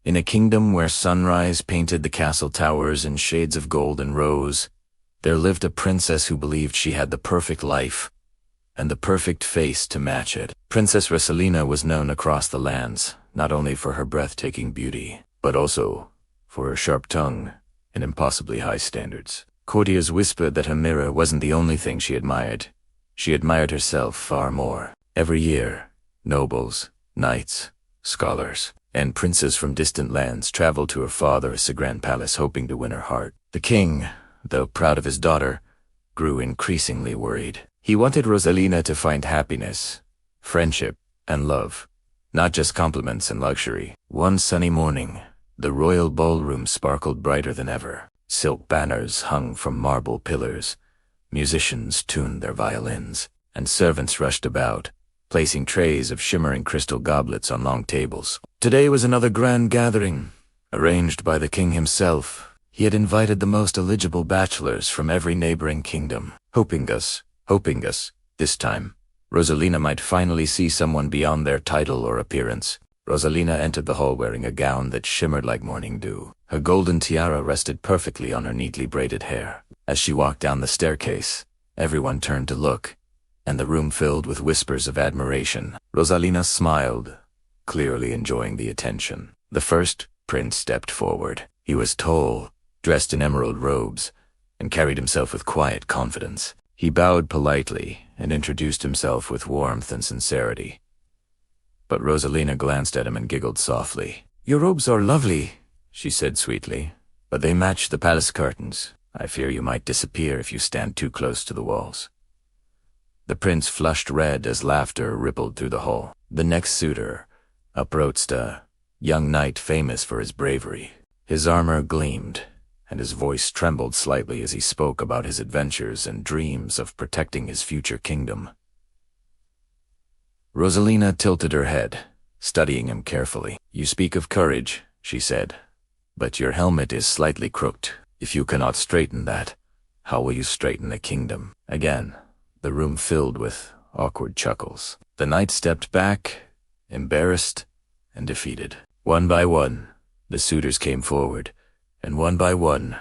In a kingdom where sunrise painted the castle towers in shades of gold and rose, there lived a princess who believed she had the perfect life and the perfect face to match it. Princess Rosalina was known across the lands, not only for her breathtaking beauty, but also for her sharp tongue and impossibly high standards. Courtiers whispered that her mirror wasn't the only thing she admired. She admired herself far more. Every year, nobles, knights, scholars, and princes from distant lands traveled to her father's grand palace hoping to win her heart. The king, though proud of his daughter, grew increasingly worried. He wanted Rosalina to find happiness, friendship, and love, not just compliments and luxury. One sunny morning, the royal ballroom sparkled brighter than ever. Silk banners hung from marble pillars, musicians tuned their violins, and servants rushed about, placing trays of shimmering crystal goblets on long tables. Today was another grand gathering, arranged by the king himself. He had invited the most eligible bachelors from every neighboring kingdom, hoping this time, Rosalina might finally see someone beyond their title or appearance. Rosalina entered the hall wearing a gown that shimmered like morning dew. Her golden tiara rested perfectly on her neatly braided hair. As she walked down the staircase, everyone turned to look, and the room filled with whispers of admiration. Rosalina smiled, clearly enjoying the attention. The first prince stepped forward. He was tall, dressed in emerald robes, and carried himself with quiet confidence. He bowed politely and introduced himself with warmth and sincerity. But Rosalina glanced at him and giggled softly. "Your robes are lovely," she said sweetly, "but they match the palace curtains. I fear you might disappear if you stand too close to the walls." The prince flushed red as laughter rippled through the hall. The next suitor approached a young knight famous for his bravery. His armor gleamed, and his voice trembled slightly as he spoke about his adventures and dreams of protecting his future kingdom. Rosalina tilted her head, studying him carefully. "You speak of courage," she said, "but your helmet is slightly crooked. If you cannot straighten that, how will you straighten a kingdom?" Again, the room filled with awkward chuckles. The knight stepped back, embarrassed and defeated. One by one, the suitors came forward, and one by one,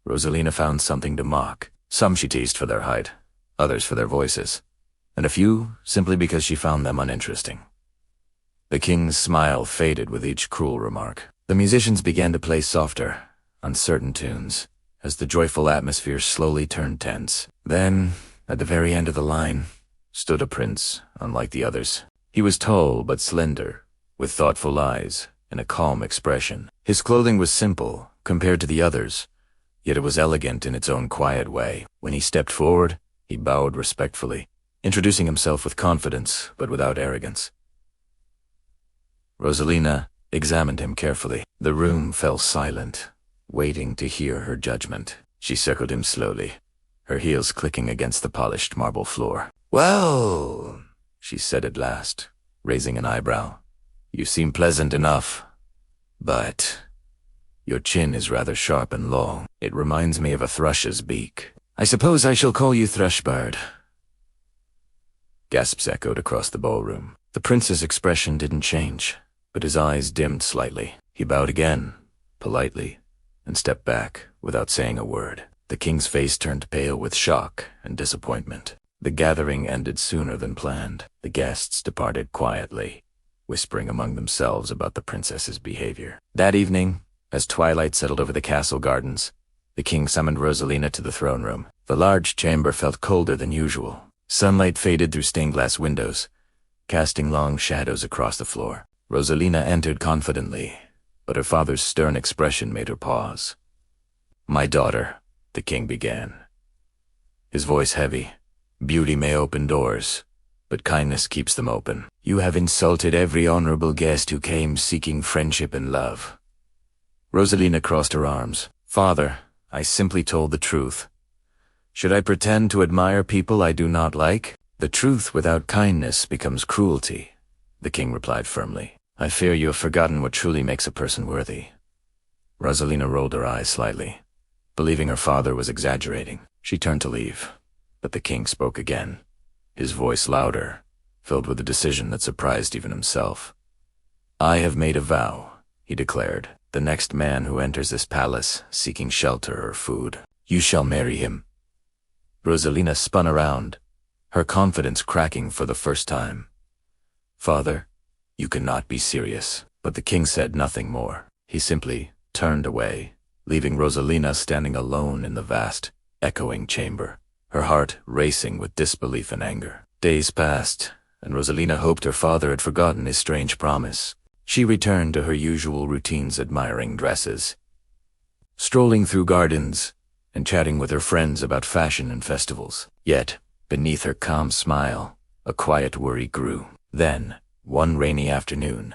Rosalina found something to mock. Some she teased for their height, others for their voices, and a few simply because she found them uninteresting. The king's smile faded with each cruel remark. The musicians began to play softer, uncertain tunes, as the joyful atmosphere slowly turned tense. Then, at the very end of the line, stood a prince, unlike the others. He was tall but slender, with thoughtful eyes and a calm expression. His clothing was simple compared to the others, yet it was elegant in its own quiet way. When he stepped forward, he bowed respectfully, introducing himself with confidence but without arrogance. Rosalina examined him carefully. The room fell silent, waiting to hear her judgment. She circled him slowly, her heels clicking against the polished marble floor. "Well," she said at last, raising an eyebrow, "you seem pleasant enough, but your chin is rather sharp and long. It reminds me of a thrush's beak. I suppose I shall call you Thrushbird." Gasps echoed across the ballroom. The prince's expression didn't change, but his eyes dimmed slightly. He bowed again, politely, and stepped back without saying a word. The king's face turned pale with shock and disappointment. The gathering ended sooner than planned. The guests departed quietly, whispering among themselves about the princess's behavior. That evening, as twilight settled over the castle gardens, the king summoned Rosalina to the throne room. The large chamber felt colder than usual. Sunlight faded through stained-glass windows, casting long shadows across the floor. Rosalina entered confidently, but her father's stern expression made her pause. "My daughter," the king began, his voice heavy, "beauty may open doors, but kindness keeps them open. You have insulted every honorable guest who came seeking friendship and love." Rosalina crossed her arms. "Father, I simply told the truth. Should I pretend to admire people I do not like? The truth without kindness becomes cruelty," the king replied firmly. "I fear you have forgotten what truly makes a person worthy." Rosalina rolled her eyes slightly, believing her father was exaggerating. She turned to leave, but the king spoke again, his voice louder, filled with a decision that surprised even himself. "I have made a vow. he declared. "The next man who enters this palace seeking shelter or food, you shall marry him." Rosalina spun around, her confidence cracking for the first time. "Father, you cannot be serious." But the king said nothing more. He simply turned away, leaving Rosalina standing alone in the vast, echoing chamber, her heart racing with disbelief and anger. Days passed, and Rosalina hoped her father had forgotten his strange promise. She returned to her usual routines, admiring dresses, strolling through gardens, and chatting with her friends about fashion and festivals. Yet, beneath her calm smile, a quiet worry grew. Then, one rainy afternoon,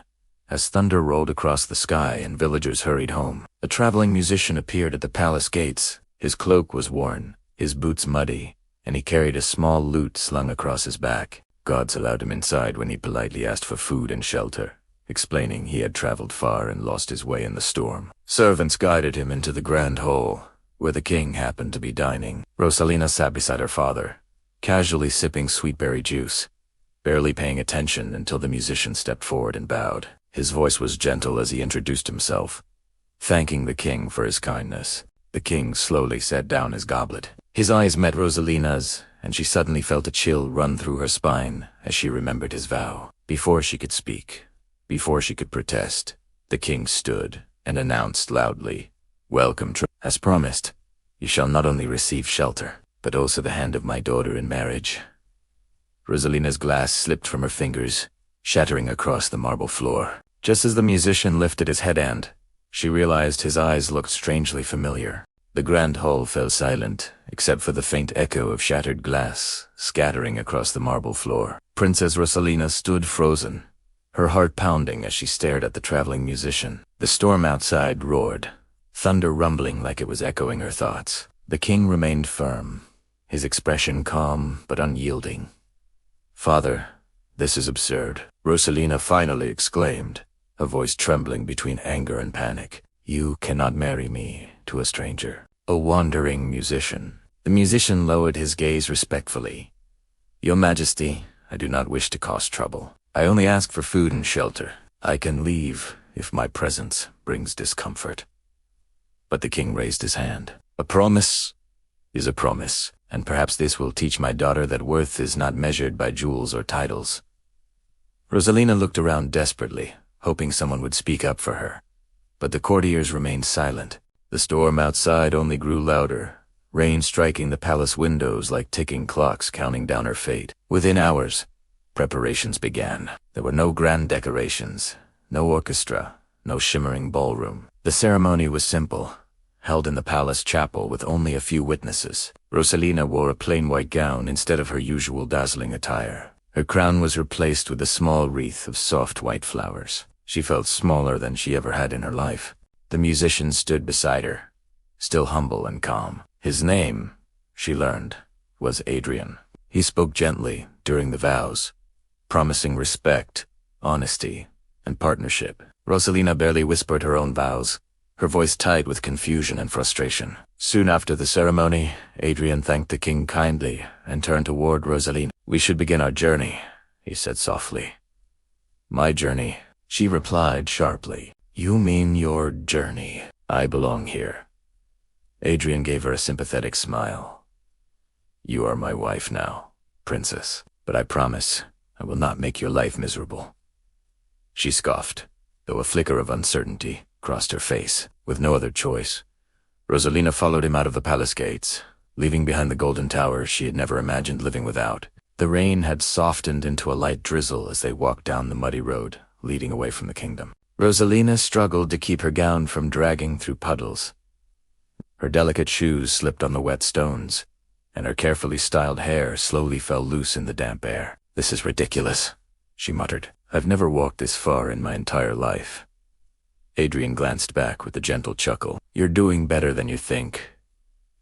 as thunder rolled across the sky and villagers hurried home, a traveling musician appeared at the palace gates. His cloak was worn, his boots muddy, and he carried a small lute slung across his back. Gods allowed him inside when he politely asked for food and shelter, explaining he had traveled far and lost his way in the storm. Servants guided him into the grand hall, where the king happened to be dining. Rosalina sat beside her father, casually sipping sweetberry juice, barely paying attention until the musician stepped forward and bowed. His voice was gentle as he introduced himself, thanking the king for his kindness. The king slowly set down his goblet. His eyes met Rosalina's, and she suddenly felt a chill run through her spine as she remembered his vow. Before she could speak, before she could protest, the king stood and announced loudly, "Welcome, as promised, you shall not only receive shelter, but also the hand of my daughter in marriage." Rosalina's glass slipped from her fingers, shattering across the marble floor. Just as the musician lifted his headband, she realized his eyes looked strangely familiar. The grand hall fell silent, except for the faint echo of shattered glass scattering across the marble floor. Princess Rosalina stood frozen, her heart pounding as she stared at the traveling musician. The storm outside roared, thunder rumbling like it was echoing her thoughts. The king remained firm, his expression calm but unyielding. "Father, this is absurd," Rosalina finally exclaimed, her voice trembling between anger and panic. "You cannot marry me to a stranger, a wandering musician." The musician lowered his gaze respectfully. "Your Majesty, I do not wish to cause trouble. I only ask for food and shelter. I can leave if my presence brings discomfort." But the king raised his hand. "A promise is a promise, and perhaps this will teach my daughter that worth is not measured by jewels or titles." Rosalina looked around desperately, hoping someone would speak up for her. But the courtiers remained silent. The storm outside only grew louder, rain striking the palace windows like ticking clocks counting down her fate. Within hours, preparations began. There were no grand decorations, no orchestra, no shimmering ballroom. The ceremony was simple, held in the palace chapel with only a few witnesses. Rosalina wore a plain white gown instead of her usual dazzling attire. Her crown was replaced with a small wreath of soft white flowers. She felt smaller than she ever had in her life. The musician stood beside her, still humble and calm. His name, she learned, was Adrian. He spoke gently during the vows, promising respect, honesty, and partnership. Rosalina barely whispered her own vows, her voice tight with confusion and frustration. Soon after the ceremony, Adrian thanked the king kindly and turned toward Rosalina. "We should begin our journey," he said softly. "My journey," she replied sharply. "You mean your journey. I belong here." Adrian gave her a sympathetic smile. "You are my wife now, princess, but I promise I will not make your life miserable." She scoffed, though a flicker of uncertainty crossed her face. With no other choice, Rosalina followed him out of the palace gates, leaving behind the golden tower she had never imagined living without. The rain had softened into a light drizzle as they walked down the muddy road, leading away from the kingdom. Rosalina struggled to keep her gown from dragging through puddles. Her delicate shoes slipped on the wet stones, and her carefully styled hair slowly fell loose in the damp air. "This is ridiculous," she muttered. "I've never walked this far in my entire life." Adrian glanced back with a gentle chuckle. "You're doing better than you think."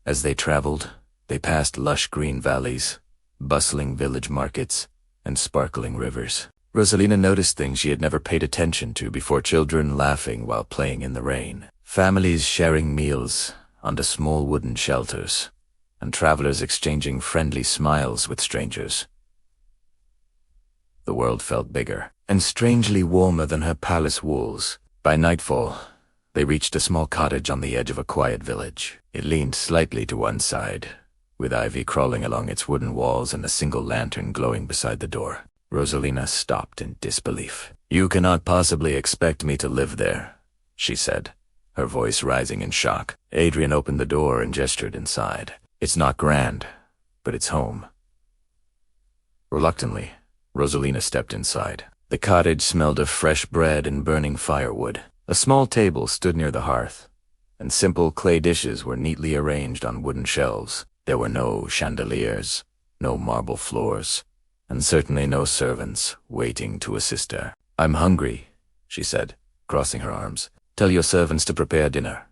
As they traveled, they passed lush green valleys, bustling village markets, and sparkling rivers. Rosalina noticed things she had never paid attention to before: children laughing while playing in the rain, families sharing meals under small wooden shelters, and travelers exchanging friendly smiles with strangers. The world felt bigger and strangely warmer than her palace walls. By nightfall, they reached a small cottage on the edge of a quiet village. It leaned slightly to one side, with ivy crawling along its wooden walls and a single lantern glowing beside the door. Rosalina stopped in disbelief. "You cannot possibly expect me to live there," she said, her voice rising in shock. Adrian opened the door and gestured inside. "It's not grand, but it's home." Reluctantly, Rosalina stepped inside. The cottage smelled of fresh bread and burning firewood. A small table stood near the hearth, and simple clay dishes were neatly arranged on wooden shelves. There were no chandeliers, no marble floors, and certainly no servants waiting to assist her. "I'm hungry," she said, crossing her arms. "Tell your servants to prepare dinner."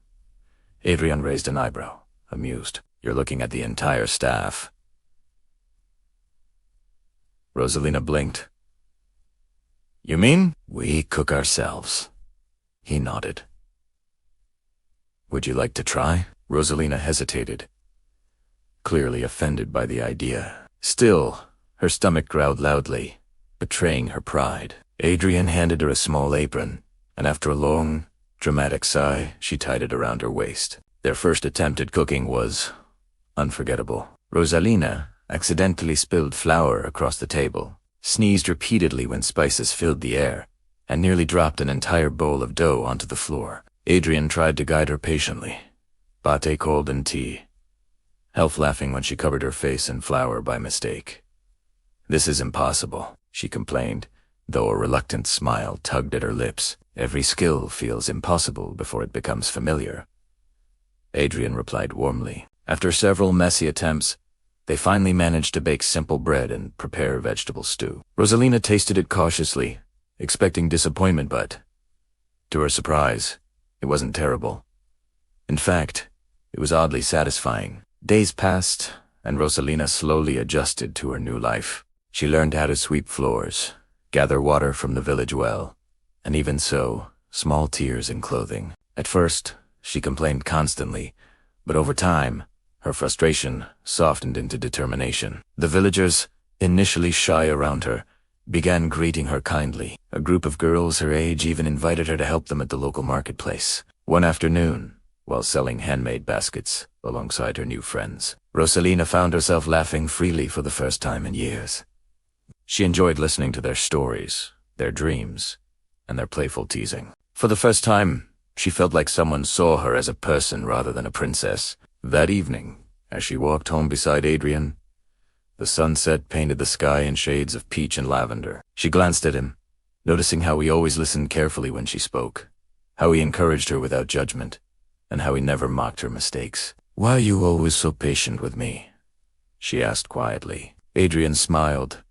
Adrian raised an eyebrow, amused. "You're looking at the entire staff." Rosalina blinked. "You mean?" "We cook ourselves." He nodded. "Would you like to try?" Rosalina hesitated, clearly offended by the idea. Still, her stomach growled loudly, betraying her pride. Adrian handed her a small apron, and after a long, dramatic sigh, she tied it around her waist. Their first attempt at cooking was unforgettable. Rosalina accidentally spilled flour across the table, sneezed repeatedly when spices filled the air, and nearly dropped an entire bowl of dough onto the floor. Adrian tried to guide her patiently. "Pate cold and tea," half laughing when she covered her face in flour by mistake. "This is impossible," she complained, though a reluctant smile tugged at her lips. "Every skill feels impossible before it becomes familiar." Adrian replied warmly. After several messy attempts, they finally managed to bake simple bread and prepare vegetable stew. Rosalina tasted it cautiously, expecting disappointment, but, to her surprise, it wasn't terrible. In fact, it was oddly satisfying. Days passed, and Rosalina slowly adjusted to her new life. She learned how to sweep floors, gather water from the village well, and even sew small tears in clothing. At first, she complained constantly, but over time, her frustration softened into determination. The villagers, initially shy around her, began greeting her kindly. A group of girls her age even invited her to help them at the local marketplace. One afternoon, while selling handmade baskets alongside her new friends, Rosalina found herself laughing freely for the first time in years. She enjoyed listening to their stories, their dreams, and their playful teasing. For the first time, she felt like someone saw her as a person rather than a princess. That evening, as she walked home beside Adrian, the sunset painted the sky in shades of peach and lavender. She glanced at him, noticing how he always listened carefully when she spoke, how he encouraged her without judgment, and how he never mocked her mistakes. "Why are you always so patient with me?" she asked quietly. Adrian smiled,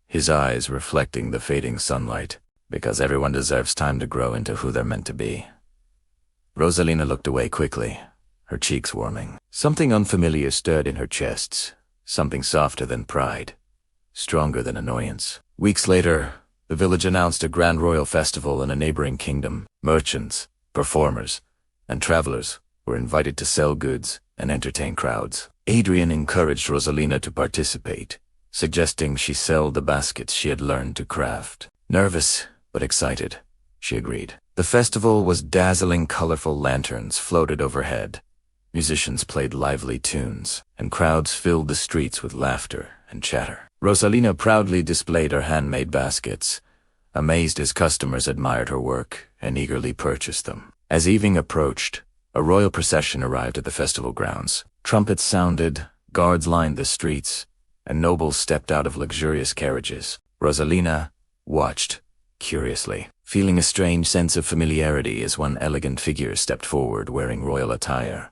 his eyes reflecting the fading sunlight. "Because everyone deserves time to grow into who they're meant to be." Rosalina looked away quickly, her cheeks warming. Something unfamiliar stirred in her chest, something softer than pride, stronger than annoyance. Weeks later, the village announced a grand royal festival in a neighboring kingdom. Merchants, performers, and travelers were invited to sell goods and entertain crowds. Adrian encouraged Rosalina to participate, suggesting she sell the baskets she had learned to craft. Nervous, but excited, she agreed. The festival was dazzling. Colorful lanterns floated overhead. Musicians played lively tunes, and crowds filled the streets with laughter and chatter. Rosalina proudly displayed her handmade baskets, amazed as customers admired her work and eagerly purchased them. As evening approached, a royal procession arrived at the festival grounds. Trumpets sounded, guards lined the streets, and nobles stepped out of luxurious carriages. Rosalina watched curiously, feeling a strange sense of familiarity as one elegant figure stepped forward wearing royal attire.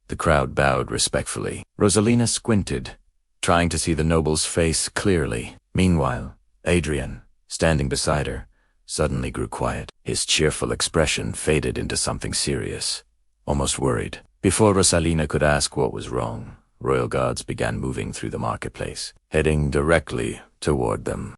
The crowd bowed respectfully. Rosalina squinted, trying to see the noble's face clearly. Meanwhile, Adrian, standing beside her, suddenly grew quiet. His cheerful expression faded into something serious, almost worried. Before Rosalina could ask what was wrong, royal guards began moving through the marketplace, heading directly toward them.